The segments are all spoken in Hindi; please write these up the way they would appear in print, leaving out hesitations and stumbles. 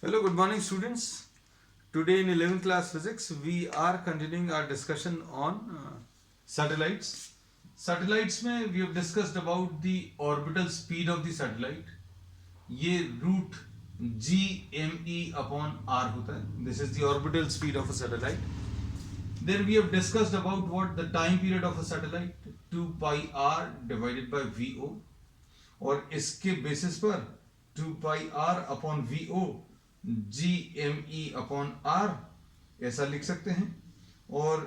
Hello, good morning students. Today in 11th class physics we are continuing our discussion on satellites. Satellites में we have discussed about the orbital speed of the satellite. ये root g_me upon r होता है. This is the orbital speed of a satellite. Then we have discussed about what the time period of a satellite 2 pi r divided by VO और इसके बेसिस पर 2 pi r upon VO GME upon R ऐसा लिख सकते हैं और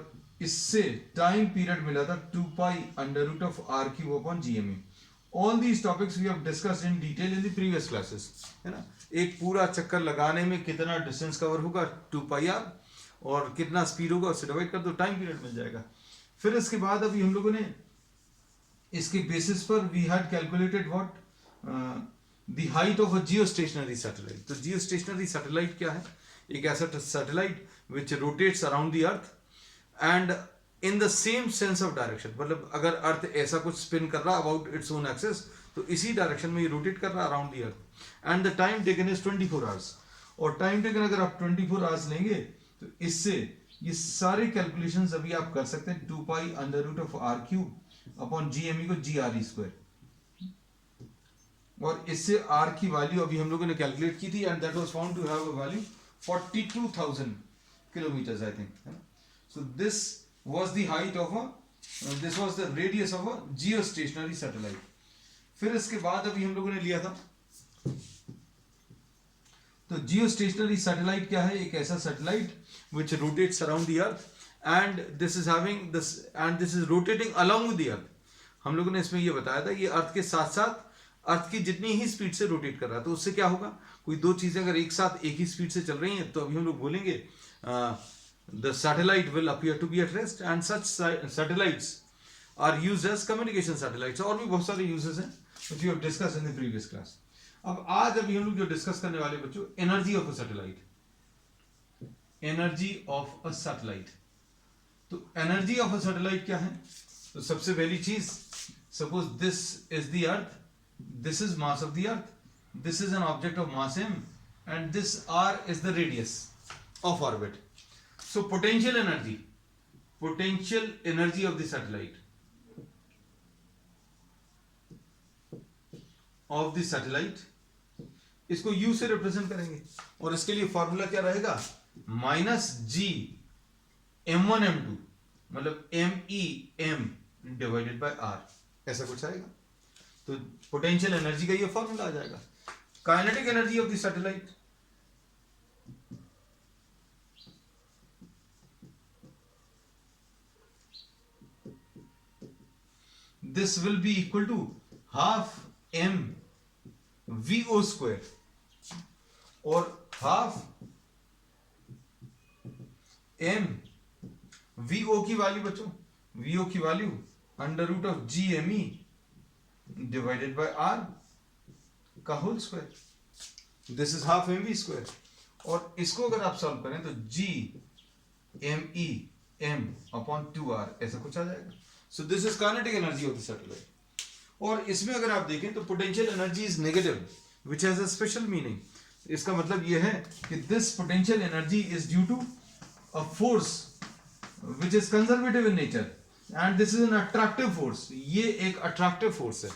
इससे टाइम पीरियड मिला था 2 pi under root of R cube upon GME. All these topics we have discussed in detail in the previous classes, है ना. एक पूरा चक्कर लगाने में कितना डिस्टेंस कवर होगा 2 पाई आर और कितना स्पीड होगा उससे डिवाइड कर दो, टाइम पीरियड मिल जाएगा. फिर इसके बाद अभी हम लोगों ने इसके बेसिस पर we had calculated what the height of a geostationary satellite. तो geostationary satellite क्या है? एक ऐसा satellite which rotates around the earth and in the same sense of direction. मतलब अगर अर्थ ऐसा कुछ spin कर रहा about its own axis तो इसी डायरेक्शन में ये रोटेट कर रहा around the earth and the time taken is 24 hours. और टाइम टेकन अगर आप 24 आवर्स लेंगे तो इससे ये सारे कैलकुलेशंस अभी आप कर सकते हैं 2 pi under root of R cube upon GME को GRE स्क्वायर. और इससे r की वैल्यू अभी हम लोगों ने कैलकुलेट की थी and that was found to have a value 42,000 kilometres I think, है ना. So this was the height of this was the radius of a geostationary satellite. फिर इसके बाद अभी हम लोगों ने लिया था तो जियोस्टेशनरी सैटेलाइट क्या है? एक ऐसा satellite which rotates around the earth and this is having this and this is rotating along with the earth. हम लोगों ने इसमें ये बताया था ये अर्थ के साथ साथ अर्थ की जितनी ही स्पीड से रोटेट कर रहा है. तो उससे क्या होगा? कोई दो चीजें अगर एक साथ एक ही स्पीड से चल रही हैं तो अभी हम लोग बोलेंगे the satellite will appear to be at rest and such satellites are used as communication satellites. और भी बहुत सारे यूजेस हैं which we have discussed in the previous class. अब आज अभी हम लोग जो डिस्कस करने वाले बच्चों energy of a satellite. Energy of a satellite. तो एनर्जी ऑफ अ सैटेलाइट क्या है? तो सबसे पहली चीज, suppose this is the earth, this is mass of the earth, this is an object of mass m and this r is the radius of orbit. So potential energy of the satellite इसको u से रिप्रेजेंट करेंगे और इसके लिए फॉर्मूला क्या रहेगा? माइनस g m1 m2 मतलब m डिवाइडेड बाय r, ऐसा कुछ आएगा. तो पोटेंशियल एनर्जी का ये फॉर्मूला आ जाएगा. Kinetic energy of the satellite, this will be equal to half m VO square और हाफ m VO की वैल्यू बच्चों, VO की value under root of GME divided by R का whole square. This is half mv square और इसको अगर आप सॉल्व करें तो GME m अपॉन 2r ऐसा कुछ आ जाएगा. So this is kinetic energy of the satellite. और इसमें अगर आप देखें तो potential energy is negative which has a special meaning. इसका मतलब यह है कि this potential energy is due to a force which is conservative in nature and this is an attractive force. ये एक अट्रैक्टिव फोर्स है,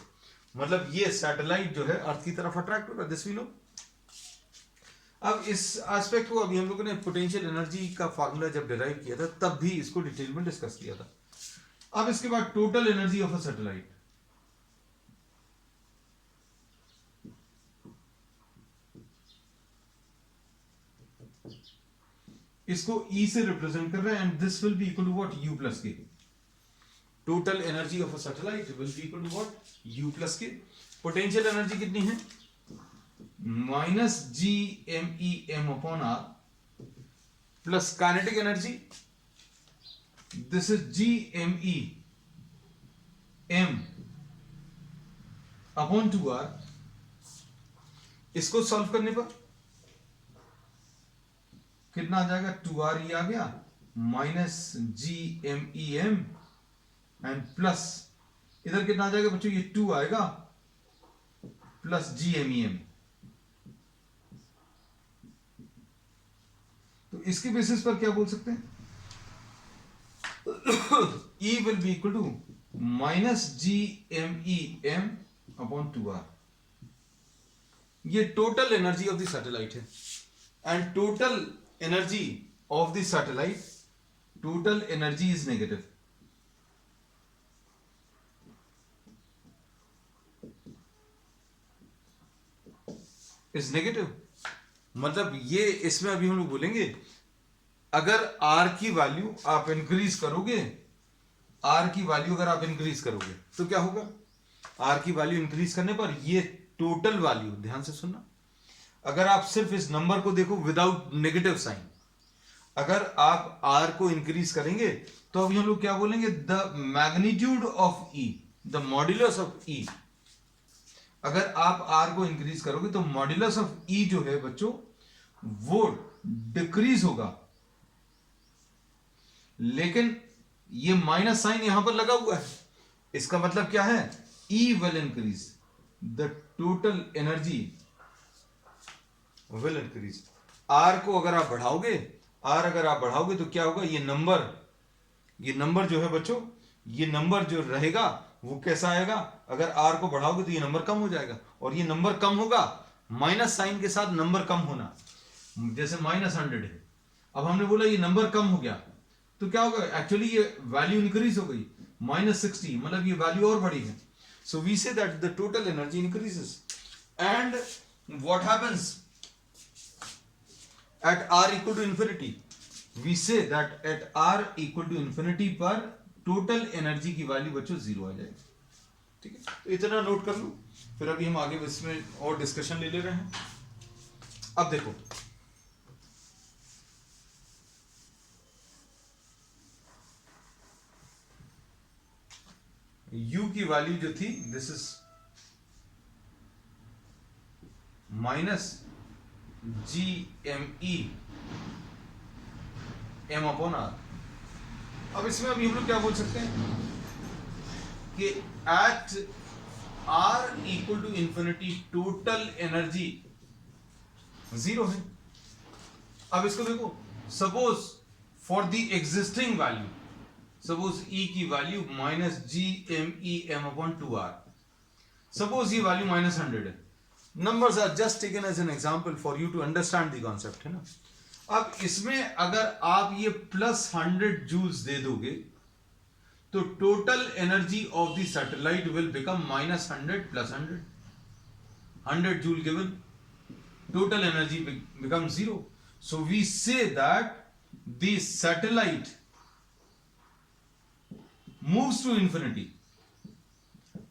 मतलब ये सैटेलाइट जो है अर्थ की तरफ अट्रैक्ट होगा. This we know. अब इस एस्पेक्ट को अभी हम लोगों ने पोटेंशियल एनर्जी का फार्मूला जब डिराइव किया था तब भी इसको डिटेल में डिस्कस किया था. अब इसके बाद total energy of a satellite. इसको E से रिप्रेजेंट कर रहे हैं and this will be equal to what? U plus K. Total energy of a satellite will be equal to what? U plus K. Potential energy कितनी है? Minus GME m upon r plus kinetic energy this is GME m upon 2r. इसको सॉल्व करने पर कितना आ जाएगा? 2r ये आ गया minus GME m and plus इधर कितना आ जाएगा बच्चों? ये 2 आएगा प्लस GME m इसके बेसिस पर क्या बोल सकते हैं, E will be equal to minus GMEM upon 2R. ये total energy of the satellite है, and total energy of the satellite, total energy is negative. Is negative मतलब ये, इसमें अभी हम लोग बोलेंगे अगर R की वैल्यू आप इंक्रीज करोगे, R की वैल्यू अगर आप इंक्रीज करोगे तो क्या होगा, R की वैल्यू इंक्रीज करने पर ये टोटल वैल्यू, ध्यान से सुनना, अगर आप सिर्फ इस नंबर को देखो विदाउट नेगेटिव साइन, अगर आप R को इंक्रीज करेंगे तो अभी हम लोग क्या बोलेंगे, the magnitude of E, the modulus of E. अगर आप R को इंक्रीज करोगे तो मॉड्यूलस ऑफ E जो है बच्चों वो डिक्रीज होगा, लेकिन ये माइनस साइन यहां पर लगा हुआ है, इसका मतलब क्या है, E will increase, the total energy will increase. R को अगर आप बढ़ाओगे, R अगर आप बढ़ाओगे तो क्या होगा, ये नंबर जो है बच्चों, ये नंबर जो रहेगा वो कैसा आएगा, अगर R को बढ़ाओगे तो ये नंबर कम हो जाएगा, और ये नंबर कम होगा माइनस साइन के साथ, नंबर कम होना, जैसे -100 है, अब हमने बोला ये नंबर कम हो गया तो क्या होगा, एक्चुअली ये वैल्यू इंक्रीज हो गई, -60, मतलब ये वैल्यू और बढ़ी है. So we see that the total energy increases, and what happens at R equal to infinity, we say that at R equal to infinity पर टोटल एनर्जी की वैल्यू बच्चों 0 आ जाएगी. ठीक है, तो इतना नोट कर लो, फिर अभी हम आगे इसमें और डिस्कशन ले रहे हैं. अब देखो, U की वैल्यू जो थी, this is minus GME M upon R. अब इसमें अभी हम लोग क्या बोल सकते हैं कि at R equal to infinity total energy 0 है. अब इसको देखो, suppose for the existing value, suppose E की value -GMEM upon 2R, suppose ये वैल्यू -100 है. Numbers are just taken as an example for you to understand the concept, है ना. अब इसमें अगर आप ये +100 जूल्स दे दोगे तो total energy of the satellite will become -100 + 100, 100 joule given, total energy becomes 0. So we say that the satellite moves to infinity.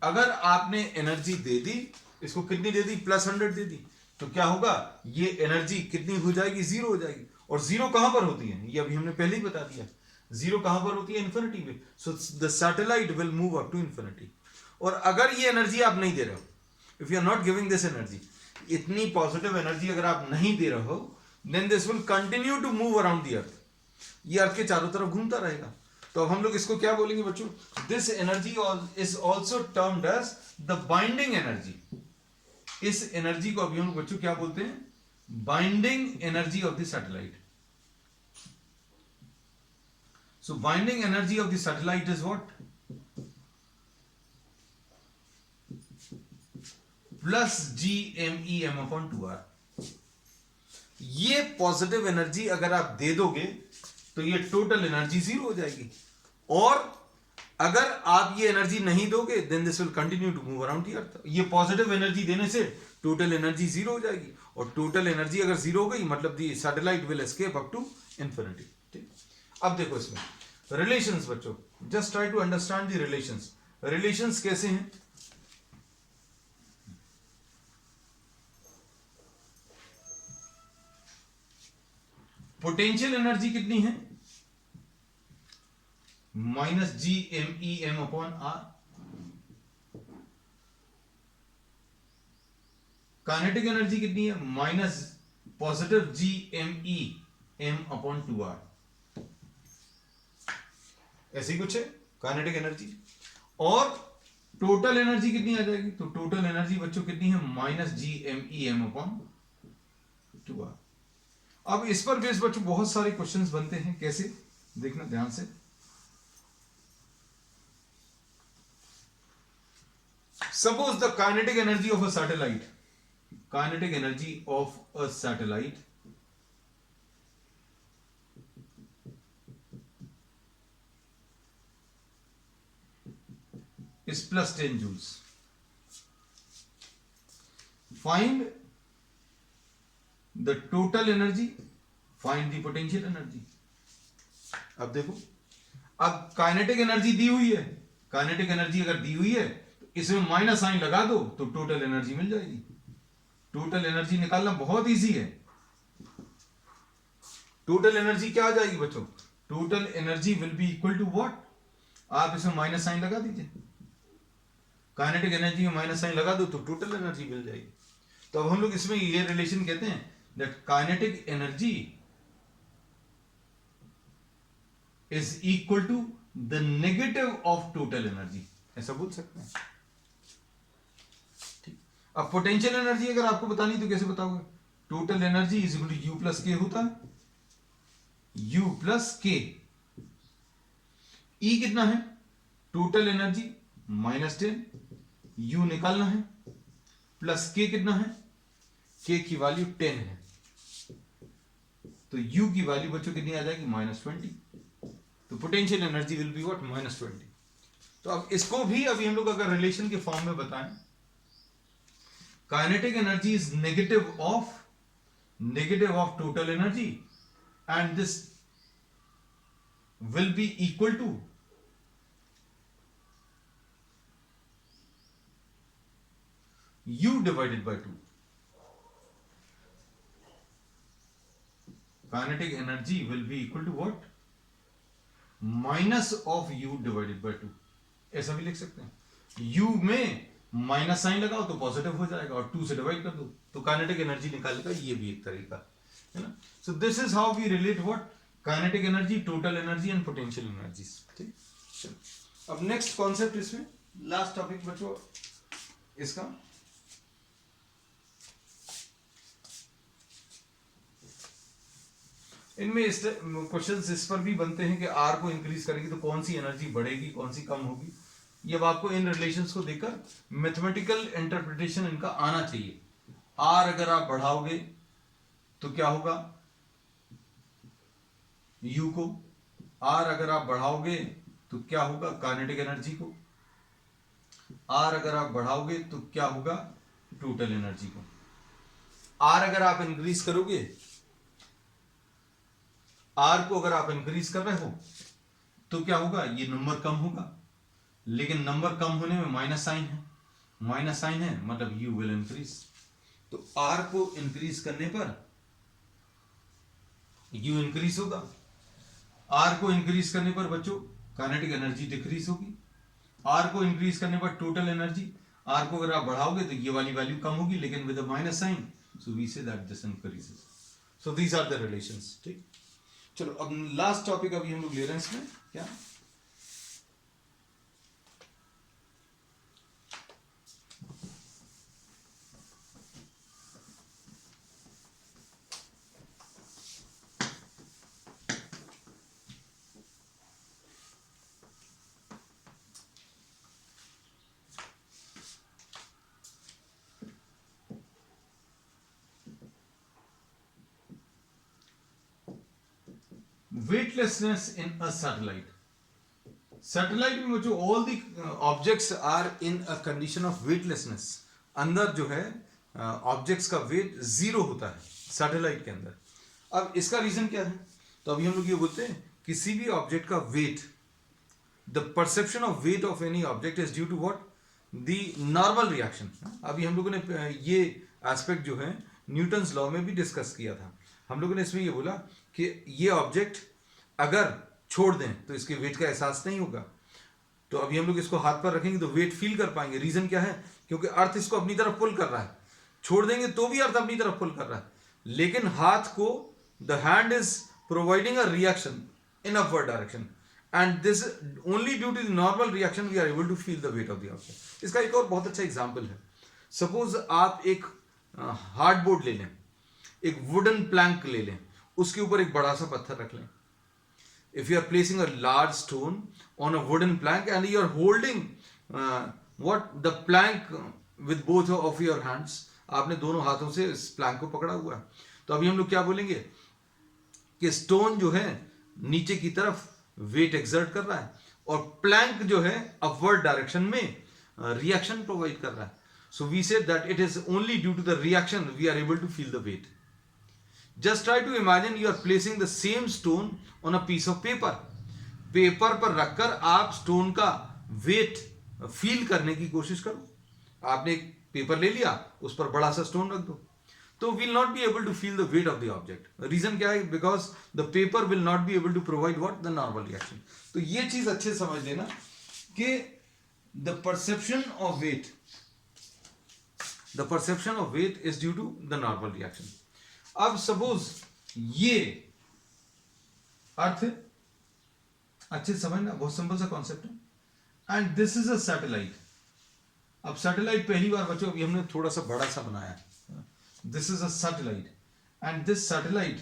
अगर आपने एनर्जी दे दी, इसको कितनी दे दी, +100 दे दी, तो क्या होगा, ये एनर्जी कितनी हो जाएगी, 0 हो जाएगी. और 0 कहां पर होती है, ये अभी हमने पहले ही बता दिया, 0 कहां पर होती है, इन्फिनिटी में. So the satellite will move up to infinity. और अगर ये एनर्जी आप नहीं दे रहे हो, if you are not giving this energy, इतनी पॉजिटिव एनर्जी अगर आप नहीं दे रहे हो, then this will continue to move around the earth. ये अर्थ के चारों तरफ घूमता रहेगा. तो अब हम लोग इसको क्या बोलेंगे बच्चों, this energy is also termed as the binding energy. इस एनर्जी को अभी हम लोग बच्चों क्या बोलते हैं, binding energy of the satellite. So binding energy of the satellite is what, +GMEM upon 2R. ये पॉजिटिव एनर्जी अगर आप दे दोगे तो ये टोटल एनर्जी 0 हो जाएगी, और अगर आप ये एनर्जी नहीं दोगे then this will continue to move around the earth. ये पॉजिटिव एनर्जी देने से टोटल एनर्जी 0 हो जाएगी, और टोटल एनर्जी अगर 0 हो गई मतलब the satellite will escape up to infinity. ठीक, अब देखो इसमें रिलेशंस बच्चों, just try to understand the relations. Relations कैसे हैं, पोटेंशियल एनर्जी कितनी है, -GMEM upon R. Kinetic energy कितनी है, -GMEM अपॉन 2R. ऐसी कुछ है काइनेटिक एनर्जी. और टोटल एनर्जी कितनी आ जाएगी, तो टोटल एनर्जी बच्चों कितनी है, -GMEM अपॉन 2R. अब इस पर बेस बच्चों बहुत सारे क्वेश्चंस बनते हैं, कैसे देखना ध्यान से। Suppose the kinetic energy of a satellite, kinetic energy of a satellite is plus 10 joules. Find the total energy, find the potential energy. अब देखो, अब काइनेटिक एनर्जी दी हुई है, काइनेटिक एनर्जी अगर दी हुई है तो इसमें माइनस साइन लगा दो तो टोटल एनर्जी मिल जाएगी। टोटल एनर्जी निकालना बहुत इजी है। टोटल एनर्जी क्या आ जाएगी बच्चों? Total energy will be equal to what? आप इसमें माइनस साइन लगा दीजिए, काइनेटिक एनर्जी में माइनस साइन लगा दो तो टोटल एनर्जी मिल जाएगी। तो अब हम लोग इसमें ये रिलेशन कहते हैं that kinetic energy is equal to the negative of total energy, ऐसा बोल सकते हैं। ठीक, अब पोटेंशियल एनर्जी अगर आपको बतानी तो कैसे बताओगे? Total energy is equal to U plus K होता है, यू प्लस के। ई कितना है? टोटल एनर्जी -10, यू निकालना है, प्लस के कितना है? के की वैल्यू 10 है, तो यू की वैल्यू बच्चों कितनी आ जाएगी? -20। तो potential energy will be what? -20। तो अब इसको भी अभी हम लोग अगर रिलेशन के फॉर्म में बताएं, kinetic energy is negative of total energy and this will be equal to U divided by 2. Kinetic energy will be equal to what? Minus of U divided by 2. ऐसा भी लिख सकते हैं। U में माइनस साइन लगाओ तो पॉजिटिव हो जाएगा और 2 से डिवाइड कर दो तो काइनेटिक एनर्जी निकालने का ये भी एक तरीका है ना। So this is how we relate what? Kinetic energy, total energy and potential energy. ठीक, चलो अब नेक्स्ट कॉन्सेप्ट, इसमें लास्ट टॉपिक बच्चों इसका। इनमें क्वेश्चंस इस पर भी बनते हैं कि आर को इंक्रीज करेगी तो कौन सी एनर्जी बढ़ेगी, कौन सी कम होगी। ये अब आपको इन रिलेशंस को देखकर मैथमेटिकल इंटरप्रिटेशन इनका आना चाहिए। आर अगर आप बढ़ाओगे तो क्या होगा? यू को। आर अगर आप बढ़ाओगे तो क्या होगा? काइनेटिक एनर्जी को। आर अगर आप बढ़ाओगे तो क्या होगा? टोटल एनर्जी को। आर अगर आप इंक्रीज करोगे, आर को अगर आप इंक्रीज कर रहे हो तो क्या होगा? ये नंबर कम होगा, लेकिन नंबर कम होने में माइनस साइन है, माइनस साइन है मतलब यू विल इंक्रीज। तो आर को इंक्रीज करने पर यू इंक्रीज होगा, आर को इंक्रीज करने पर बच्चों काइनेटिक एनर्जी डिक्रीज होगी, आर को इंक्रीज करने पर टोटल एनर्जी, आर को अगर आप बढ़ाओगे तो ये वाली वैल्यू कम होगी लेकिन with a minus sign, so we see that this increases. So these are the relations. ठीक, चलो अब लास्ट टॉपिक अभी हम लोग ले रहे हैं इसमें क्या? weightlessness in a satellite. Satellite में जो all the objects are in a condition of weightlessness, अंदर जो है ऑब्जेक्ट्स का वेट 0 होता है सैटेलाइट के अंदर। अब इसका रीजन क्या है? तो अभी हम लोग ये बोलते हैं किसी भी ऑब्जेक्ट का weight, the perception of weight of any object is due to what? The normal reaction. अभी हम लोगों ने ये एस्पेक्ट जो है न्यूटन्स लॉ में भी डिस्कस किया था। हम लोगों ने इसमें ये बोला कि ये ऑब्जेक्ट अगर छोड़ दें तो इसके वेट का एहसास नहीं होगा। तो अभी हम लोग इसको हाथ पर रखेंगे तो वेट फील कर पाएंगे। रीजन क्या है? क्योंकि अर्थ इसको अपनी तरफ पुल कर रहा है। छोड़ देंगे तो भी अर्थ अपनी तरफ पुल कर रहा है, लेकिन हाथ को the hand is providing a reaction in upward direction and this only due to the normal reaction we are able to feel the weight of the object. इसका एक और बहुत अच्छा एग्जाम्पल है। सपोज आप एक हार्डबोर्ड ले लें, एक वुडन प्लैंक ले लें उसके ऊपर एक बड़ा सा पत्थर रख लें. If you are placing a large stone on a wooden plank and you are holding the plank with both of your hands, आपने दोनों हाथों से इस प्लैंक को पकड़ा हुआ है, तो अभी हम लोग क्या बोलेंगे कि स्टोन जो है नीचे की तरफ वेट एक्सर्ट कर रहा है और प्लैंक जो है अपवर्ड डायरेक्शन में रिएक्शन प्रोवाइड कर रहा है. So we see that it is only due to the reaction we are able to feel the weight. Just try to imagine you are placing the same stone on a piece of paper. Paper पर रखकर आप स्टोन का वेट फील करने की कोशिश करो. आपने एक पेपर ले लिया, उस पर बड़ा सा स्टोन रख दो, तो will not be able to feel the weight of the object. Reason क्या है? Because the paper will not be able to provide what the normal reaction. तो ये चीज अच्छे समझ लेना कि the perception of weight is due to the normal reaction. अब सपोज ये अर्थ है, अच्छे समझना, बहुत सिंपल सा कॉन्सेप्ट है. And this is a satellite. अब सैटेलाइट पहली बार बच्चों अभी हमने थोड़ा सा बड़ा सा बनाया. This is a satellite and this satellite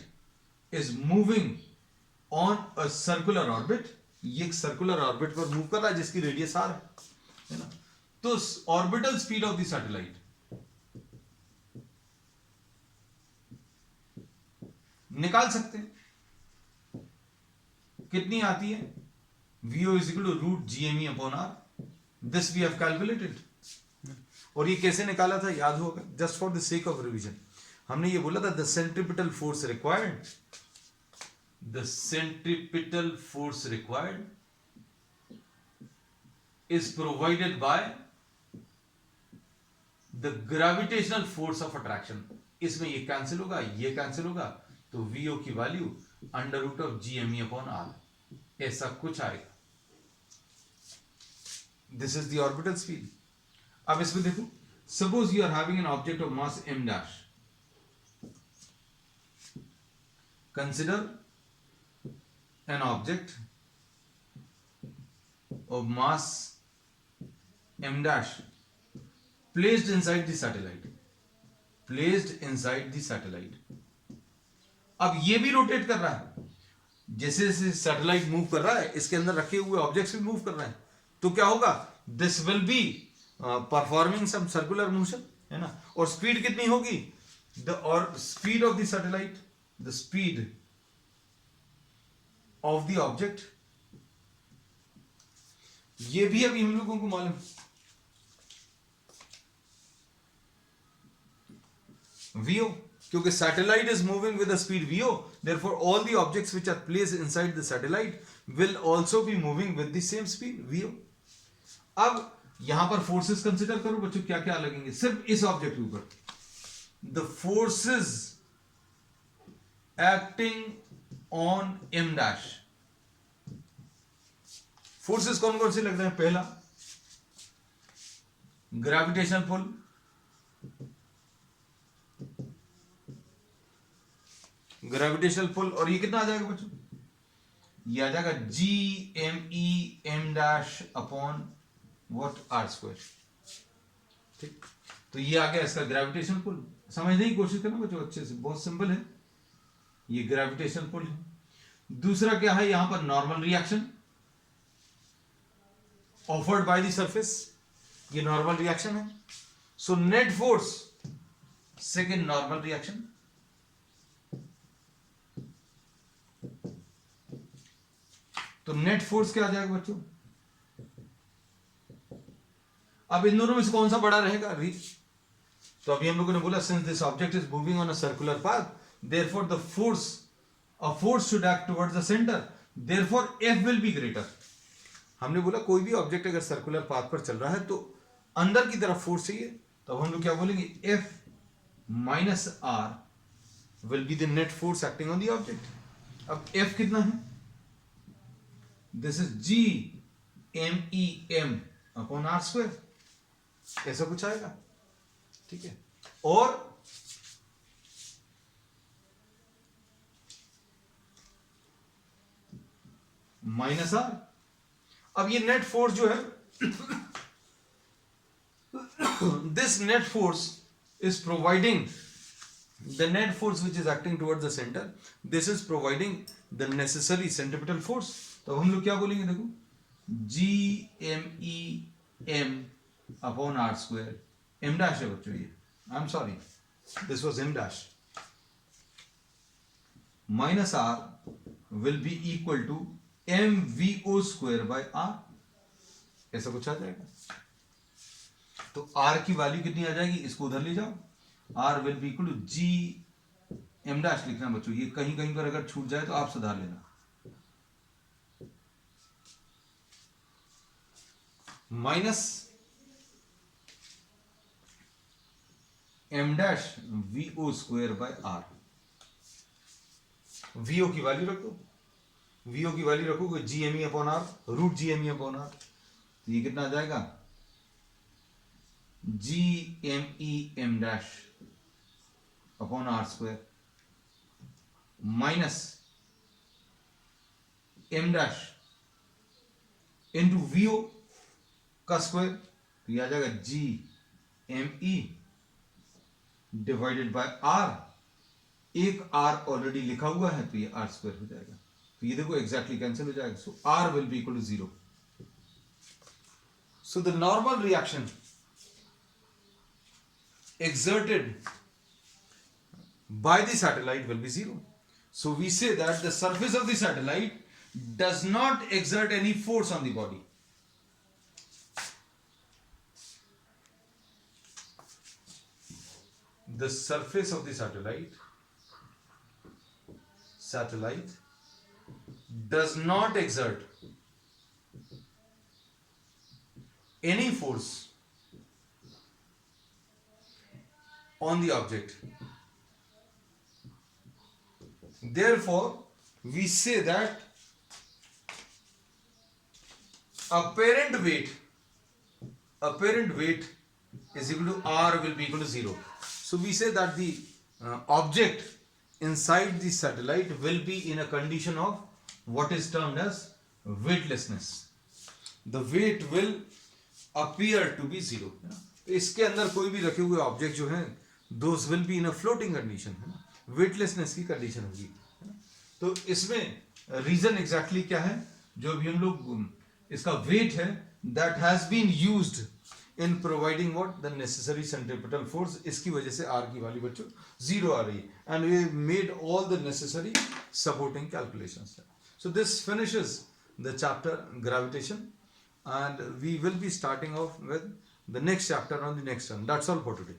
is moving on a circular orbit. ये एक सर्कुलर ऑर्बिट पर मूव कर रहा है जिसकी रेडियस आर है ना. तो orbital speed of the satellite निकाल सकते हैं. कितनी आती है? VO is equal to root GME upon R. This we have calculated. और ये कैसे निकाला था याद होगा? Just for the sake of revision हमने ये बोला था the centripetal force required is provided by the gravitational force of attraction. इसमें ये कैंसिल होगा, ये कैंसिल होगा, तो VO की value under root of GME upon R ऐसा कुछ आएगा. This is the orbital speed. अब इसमें देखो, suppose you are having an object of mass m dash. Consider an object of mass m dash placed inside the satellite. अब ये भी रोटेट कर रहा है. जैसे जैसे सैटेलाइट मूव कर रहा है, इसके अंदर रखे हुए ऑब्जेक्ट्स भी मूव कर रहे हैं. तो क्या होगा? This will be performing some circular motion, है ना. और स्पीड कितनी होगी? और speed of the satellite, the speed of the object, ये भी अभी हम लोगों को मालूम. VO, क्योंकि satellite is moving with the speed VO, therefore all the objects which are placed inside the satellite will also be moving with the same speed VO. अब यहां पर फोर्सेस कंसीडर करो बच्चों, क्या क्या लगेंगे सिर्फ इस ऑब्जेक्ट के ऊपर. The forces acting on m dash. Forces कौन कौन से लग रहे हैं? पहला ग्रेविटेशनल पुल, और ये कितना आ जाएगा बच्चों? ये आ जाएगा GME m dash upon what R square. ठीक, तो ये आ गया इसका ग्रेविटेशनल पुल. समझने की कोशिश करना बच्चों अच्छे से, बहुत सिंपल है. ये ग्रेविटेशनल पुल है. दूसरा क्या है? यहां पर normal reaction offered by the surface. ये नॉर्मल रिएक्शन है. So net force, second normal reaction. तो नेट फोर्स क्या आ जाएगा बच्चों? अब इन दोनों में से कौन सा बड़ा रहेगा? तो अभी हम लोगों ने बोला since this object is moving on a circular path, therefore the force should act towards the centre, therefore F will be greater. हमने बोला कोई भी ऑब्जेक्ट अगर सर्कुलर पाथ पर चल रहा है तो अंदर की तरफ फोर्स चाहिए, तो हम लोग क्या बोलेंगे? F minus R will be the net force acting on the object. अब F कितना है? This is GME m upon R square. ऐसा कुछ आएगा. ठीक है. और माइनस R. अब ये नेट फोर्स जो है this net force is providing the net force which is acting towards the center, this is providing the necessary centripetal force. तो हम लोग क्या बोलेंगे, देखो, GMEM upon R square, m dash है बच्चों ये, I'm sorry, this was m dash, minus R will be equal to mvo square by R, ऐसा कुछ आ जाएगा. तो R की वैल्यू कितनी आ जाएगी, इसको उधर ले जाओ, R will be equal to G m dash लिखना बच्चों, ये कहीं कहीं पर अगर छूट जाए तो आप सुधार लेना, minus m dash vo square by R. vo की वैल्यू रख दो, vo की वैल्यू रखोगे GME upon R, root GME upon R, तो ये कितना आ जाएगा, GME m dash अपॉन R square minus m dash into vo का स्क्वायर, तो ये आ जाएगा GME डिवाइडेड बाय R, एक R ऑलरेडी लिखा हुआ है तो ये R स्क्वायर हो जाएगा, तो ये देखो एग्जैक्टली कैंसिल हो जाएगा, so R will be equal to 0. So the normal reaction exerted by the satellite will be 0. So we say that the surface of the satellite does not exert any force on the body. The surface of the satellite does not exert any force on the object. Therefore, we say that apparent weight is equal to R will be equal to 0. So we say that the object inside the satellite will be in a condition of what is termed as weightlessness. The weight will appear to be 0. तो इसके अंदर कोई भी रखे हुए ऑब्जेक्ट जो हैं, those will be in a floating condition, है ना, वेटलेसनेस की कंडीशन होगी. तो इसमें रीजन एग्जैक्टली क्या है, जो भी हम लोग इसका वेट है, that has been used in providing what the necessary centripetal force. इसकी वजह से आर की वैल्यू बच्चों 0 आ रही है, and we made all the necessary supporting calculations. So this finishes the chapter gravitation, and we will be starting off with the next chapter on the next one. That's all for today.